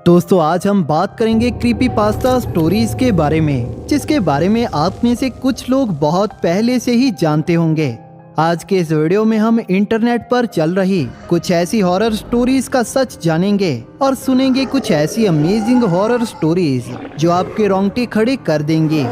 दोस्तों आज हम बात करेंगे क्रीपीपास्ता स्टोरीज के बारे में, जिसके बारे में आप में से कुछ लोग बहुत पहले से ही जानते होंगे। आज के इस वीडियो में हम इंटरनेट पर चल रही कुछ ऐसी हॉरर स्टोरीज का सच जानेंगे और सुनेंगे कुछ ऐसी अमेजिंग हॉरर स्टोरीज जो आपके रोंगटे खड़े कर देंगे।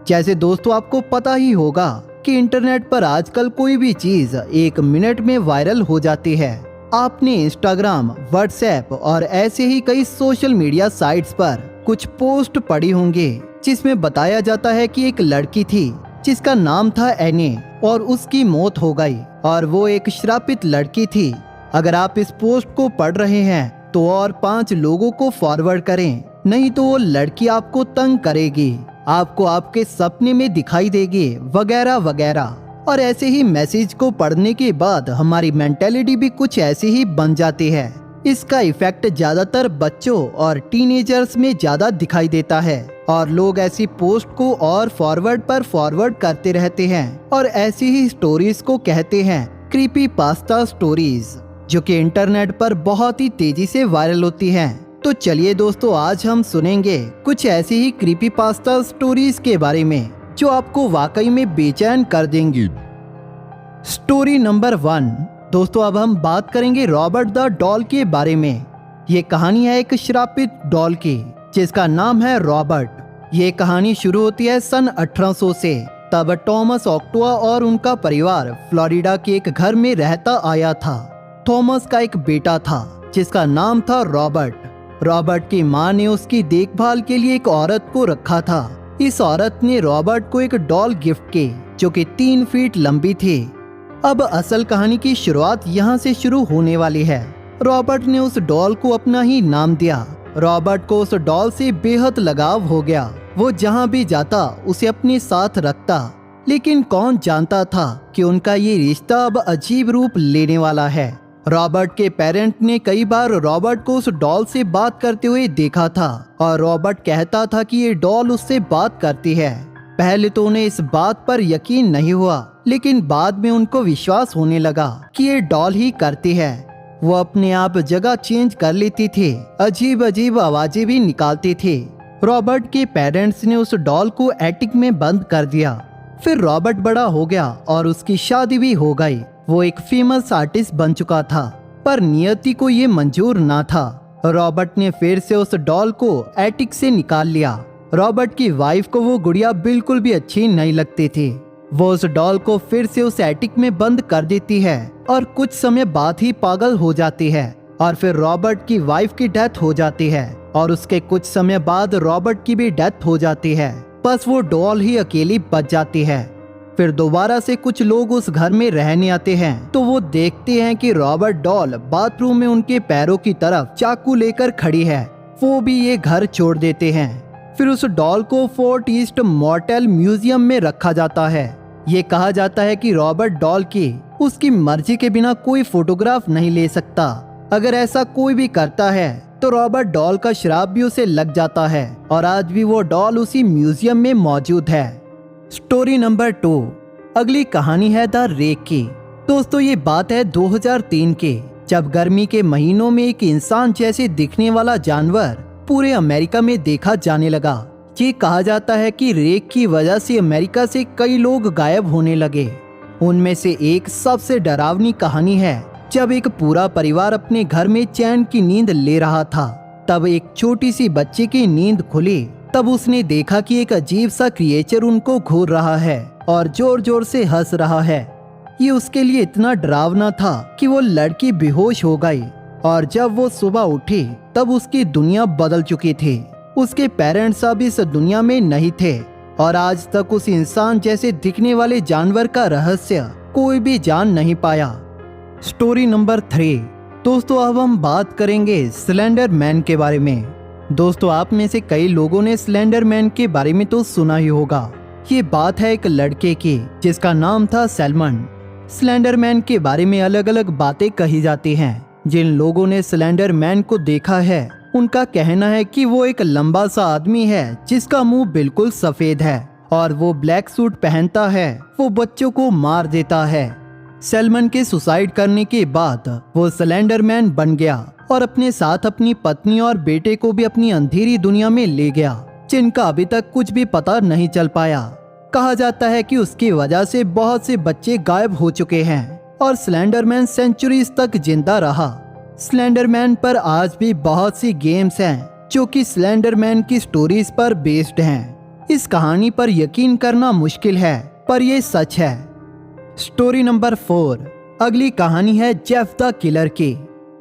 जैसे दोस्तों आपको पता ही होगा कि इंटरनेट पर आजकल कोई भी चीज 1 मिनट में वायरल हो जाती है। आपने इंस्टाग्राम, व्हाट्सएप और ऐसे ही कई सोशल मीडिया साइट्स पर कुछ पोस्ट पढ़ी होंगे जिसमें बताया जाता है कि एक लड़की थी जिसका नाम था एने और उसकी मौत हो गई और वो एक श्रापित लड़की थी। अगर आप इस पोस्ट को पढ़ रहे हैं तो और 5 लोगों को फॉरवर्ड करें, नहीं तो वो लड़की आपको तंग करेगी, आपको आपके सपने में दिखाई देगी वगैरह वगैरह। और ऐसे ही मैसेज को पढ़ने के बाद हमारी मेंटेलिटी भी कुछ ऐसी ही बन जाती है। इसका इफेक्ट ज्यादातर बच्चों और टीनेजर्स में ज्यादा दिखाई देता है और लोग ऐसी पोस्ट को और फॉरवर्ड पर फॉरवर्ड करते रहते हैं और ऐसी ही स्टोरीज को कहते हैं क्रीपीपास्ता स्टोरीज, जो कि इंटरनेट पर बहुत ही तेजी से वायरल होती हैं। तो चलिए दोस्तों आज हम सुनेंगे कुछ ऐसी ही क्रीपीपास्ता स्टोरीज के बारे में जो आपको वाकई में बेचैन कर देंगी। Story number 1। दोस्तों अब हम बात करेंगे रॉबर्ट द डॉल के बारे में। ये कहानी है एक श्रापित डॉल की जिसका नाम है रॉबर्ट। ये कहानी शुरू होती है सन 1800 से। तब थॉमस ऑक्टोआ और उनका परिवार फ्लोरिडा के एक घर में रहता आया था। थॉमस का एक बेटा था जिसका नाम था रॉबर्ट। रॉबर्ट की माँ ने उसकी देखभाल के लिए एक औरत को रखा था। इस औरत ने रॉबर्ट को एक डॉल गिफ्ट की जो कि 3 फीट लंबी थी। अब असल कहानी की शुरुआत यहाँ से शुरू होने वाली है। रॉबर्ट ने उस डॉल को अपना ही नाम दिया। रॉबर्ट को उस डॉल से बेहद लगाव हो गया। वो जहाँ भी जाता उसे अपने साथ रखता। लेकिन कौन जानता था कि उनका ये रिश्ता अब अजीब रूप लेने वाला है। रॉबर्ट के पेरेंट ने कई बार रॉबर्ट को उस डॉल से बात करते हुए देखा था और रॉबर्ट कहता था कि ये डॉल उससे बात करती है। पहले तो उन्हें इस बात पर यकीन नहीं हुआ, लेकिन बाद में उनको विश्वास होने लगा कि ये डॉल ही करती है। वो अपने आप जगह चेंज कर लेती थी, अजीब अजीब आवाजें भी निकालती थी। रॉबर्ट के पेरेंट्स ने उस डॉल को एटिक में बंद कर दिया। फिर रॉबर्ट बड़ा हो गया और उसकी शादी भी हो गई। वो एक फेमस आर्टिस्ट बन चुका था, पर नियति को ये मंजूर ना था। रॉबर्ट ने फिर से उस डॉल को एटिक से निकाल लिया। रॉबर्ट की वाइफ को वो गुड़िया बिल्कुल भी अच्छी नहीं लगती थी। वो उस डॉल को फिर से उस एटिक में बंद कर देती है और कुछ समय बाद ही पागल हो जाती है। और फिर रॉबर्ट की वाइफ की डेथ हो जाती है और उसके कुछ समय बाद रॉबर्ट की भी डेथ हो जाती है। बस वो डॉल ही अकेली बच जाती है। फिर दोबारा से कुछ लोग उस घर में रहने आते हैं तो वो देखते हैं कि रॉबर्ट डॉल बाथरूम में उनके पैरों की तरफ चाकू लेकर खड़ी है। वो भी ये घर छोड़ देते हैं। फिर उस डॉल को फोर्ट ईस्ट मॉर्टेल म्यूजियम में रखा जाता है। ये कहा जाता है कि रॉबर्ट डॉल की उसकी मर्जी के बिना कोई फोटोग्राफ नहीं ले सकता। अगर ऐसा कोई भी करता है तो रॉबर्ट डॉल का श्राप भी उसे लग जाता है और आज भी वो डॉल उसी म्यूजियम में मौजूद है। Story number 2। अगली कहानी है द रेक की। दोस्तों ये बात है 2003 के, जब गर्मी के महीनों में एक इंसान जैसे दिखने वाला जानवर पूरे अमेरिका में देखा जाने लगा। ये कहा जाता है कि रेक की वजह से अमेरिका से कई लोग गायब होने लगे। उनमें से एक सबसे डरावनी कहानी है। जब एक पूरा परिवार अपने घर में चैन की नींद ले रहा था, तब एक छोटी सी बच्ची की नींद खुली। तब उसने देखा कि एक अजीब सा क्रिएचर उनको घूर रहा है और जोर जोर से हंस रहा है। ये उसके लिए इतना डरावना था कि वो लड़की बेहोश हो गई और जब वो सुबह उठी तब उसकी दुनिया बदल चुकी थी। उसके पेरेंट्स अब इस दुनिया में नहीं थे और आज तक उस इंसान जैसे दिखने वाले जानवर का रहस्य कोई भी जान नहीं पाया। Story number 3। दोस्तों अब हम बात करेंगे स्लेंडर मैन के बारे में। दोस्तों आप में से कई लोगों ने स्लेंडर मैन के बारे में तो सुना ही होगा। ये बात है एक लड़के की जिसका नाम था सैलमन। स्लेंडर मैन के बारे में अलग अलग बातें कही जाती हैं। जिन लोगों ने स्लेंडर मैन को देखा है उनका कहना है कि वो एक लंबा सा आदमी है जिसका मुंह बिल्कुल सफेद है और वो ब्लैक सूट पहनता है। वो बच्चों को मार देता है। सैलमन के सुसाइड करने के बाद वो स्लेंडरमैन बन गया और अपने साथ अपनी पत्नी और बेटे को भी अपनी अंधेरी दुनिया में ले गया, जिनका अभी तक कुछ भी पता नहीं चल पाया। कहा जाता है कि उसकी वजह से बहुत से बच्चे गायब हो चुके हैं और स्लेंडरमैन सेंचुरीज तक जिंदा रहा। स्लेंडरमैन पर आज भी बहुत सी गेम्स हैं जो कि स्लेंडरमैन की स्टोरीज पर बेस्ड हैं। इस कहानी पर यकीन करना मुश्किल है, पर ये सच है। स्टोरी नंबर 4, अगली कहानी है जेफ द किलर की।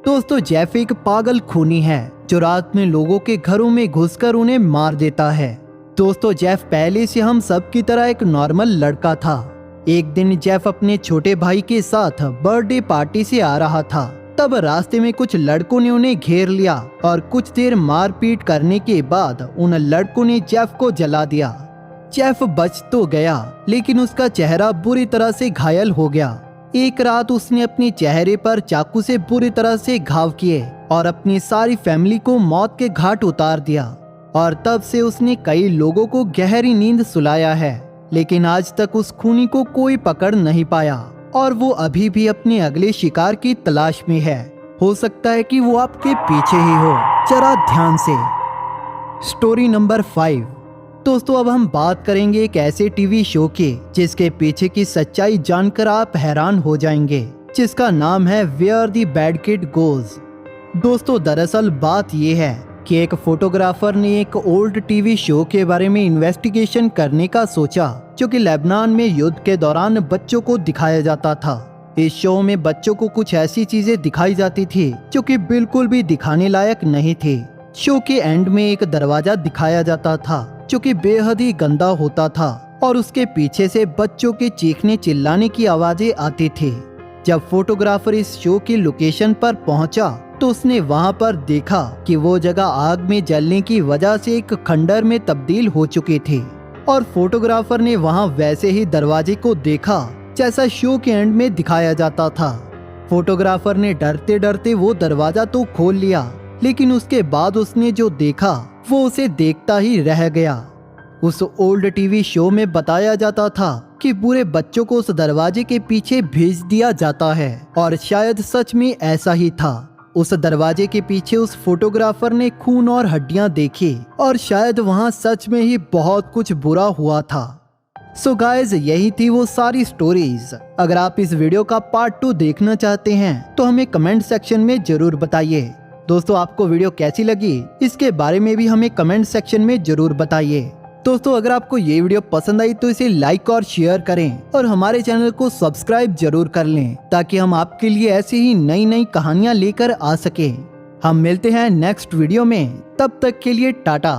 दोस्तों, जेफ एक पागल खूनी है जो रात में लोगों के घरों में घुसकर उन्हें मार देता है। दोस्तों, जेफ पहले से हम सब की तरह एक नॉर्मल लड़का था। एक दिन जेफ अपने छोटे भाई के साथ बर्थडे पार्टी से आ रहा था, तब रास्ते में कुछ लड़कों ने उन्हें घेर लिया और कुछ देर मारपीट करने के बाद उन लड़कों ने जेफ को जला दिया। जेफ बच तो गया, लेकिन उसका चेहरा बुरी तरह से घायल हो गया। एक रात उसने अपने चेहरे पर चाकू से बुरी तरह से घाव किए और अपनी सारी फैमिली को मौत के घाट उतार दिया। और तब से उसने कई लोगों को गहरी नींद सुलाया है, लेकिन आज तक उस खूनी को कोई पकड़ नहीं पाया और वो अभी भी अपने अगले शिकार की तलाश में है। हो सकता है कि वो आपके पीछे ही हो, जरा ध्यान से। Story number 5। दोस्तों, अब हम बात करेंगे एक ऐसे टीवी शो की जिसके पीछे की सच्चाई जानकर आप हैरान हो जाएंगे, जिसका नाम है where the bad kid goes. दोस्तों, दरअसल बात ये है कि एक फोटोग्राफर ने एक ओल्ड टीवी शो के बारे में इन्वेस्टिगेशन करने का सोचा, जो कि लेबनान में युद्ध के दौरान बच्चों को दिखाया जाता था। इस शो में बच्चों को कुछ ऐसी चीजें दिखाई जाती थी जो कि बिल्कुल भी दिखाने लायक नहीं थी। शो के एंड में एक दरवाजा दिखाया जाता था जो कि बेहद ही गंदा होता था और उसके पीछे से बच्चों के चीखने चिल्लाने की आवाजें आती थी। जब फोटोग्राफर इस शो की लोकेशन पर पहुंचा तो उसने वहां पर देखा कि वो जगह आग में जलने की वजह से एक खंडर में तब्दील हो चुकी थी और फोटोग्राफर ने वहां वैसे ही दरवाजे को देखा जैसा शो के एंड में दिखाया जाता था। फोटोग्राफर ने डरते डरते वो दरवाजा तो खोल लिया, लेकिन उसके बाद उसने जो देखा वो उसे देखता ही रह गया। उस ओल्ड टीवी शो में बताया जाता था कि बुरे बच्चों को उस दरवाजे के पीछे भेज दिया जाता है और शायद सच में ऐसा ही था। उस दरवाजे के पीछे उस फोटोग्राफर ने खून और हड्डियां देखी और शायद वहां सच में ही बहुत कुछ बुरा हुआ था। सो गाइज, यही थी वो सारी स्टोरीज। अगर आप इस वीडियो का पार्ट 2 देखना चाहते हैं तो हमें कमेंट सेक्शन में जरूर बताइए। दोस्तों, आपको वीडियो कैसी लगी इसके बारे में भी हमें कमेंट सेक्शन में जरूर बताइए। दोस्तों, अगर आपको ये वीडियो पसंद आई तो इसे लाइक और शेयर करें और हमारे चैनल को सब्सक्राइब जरूर कर लें, ताकि हम आपके लिए ऐसी ही नई नई कहानियां लेकर आ सकें। हम मिलते हैं नेक्स्ट वीडियो में, तब तक के लिए टाटा।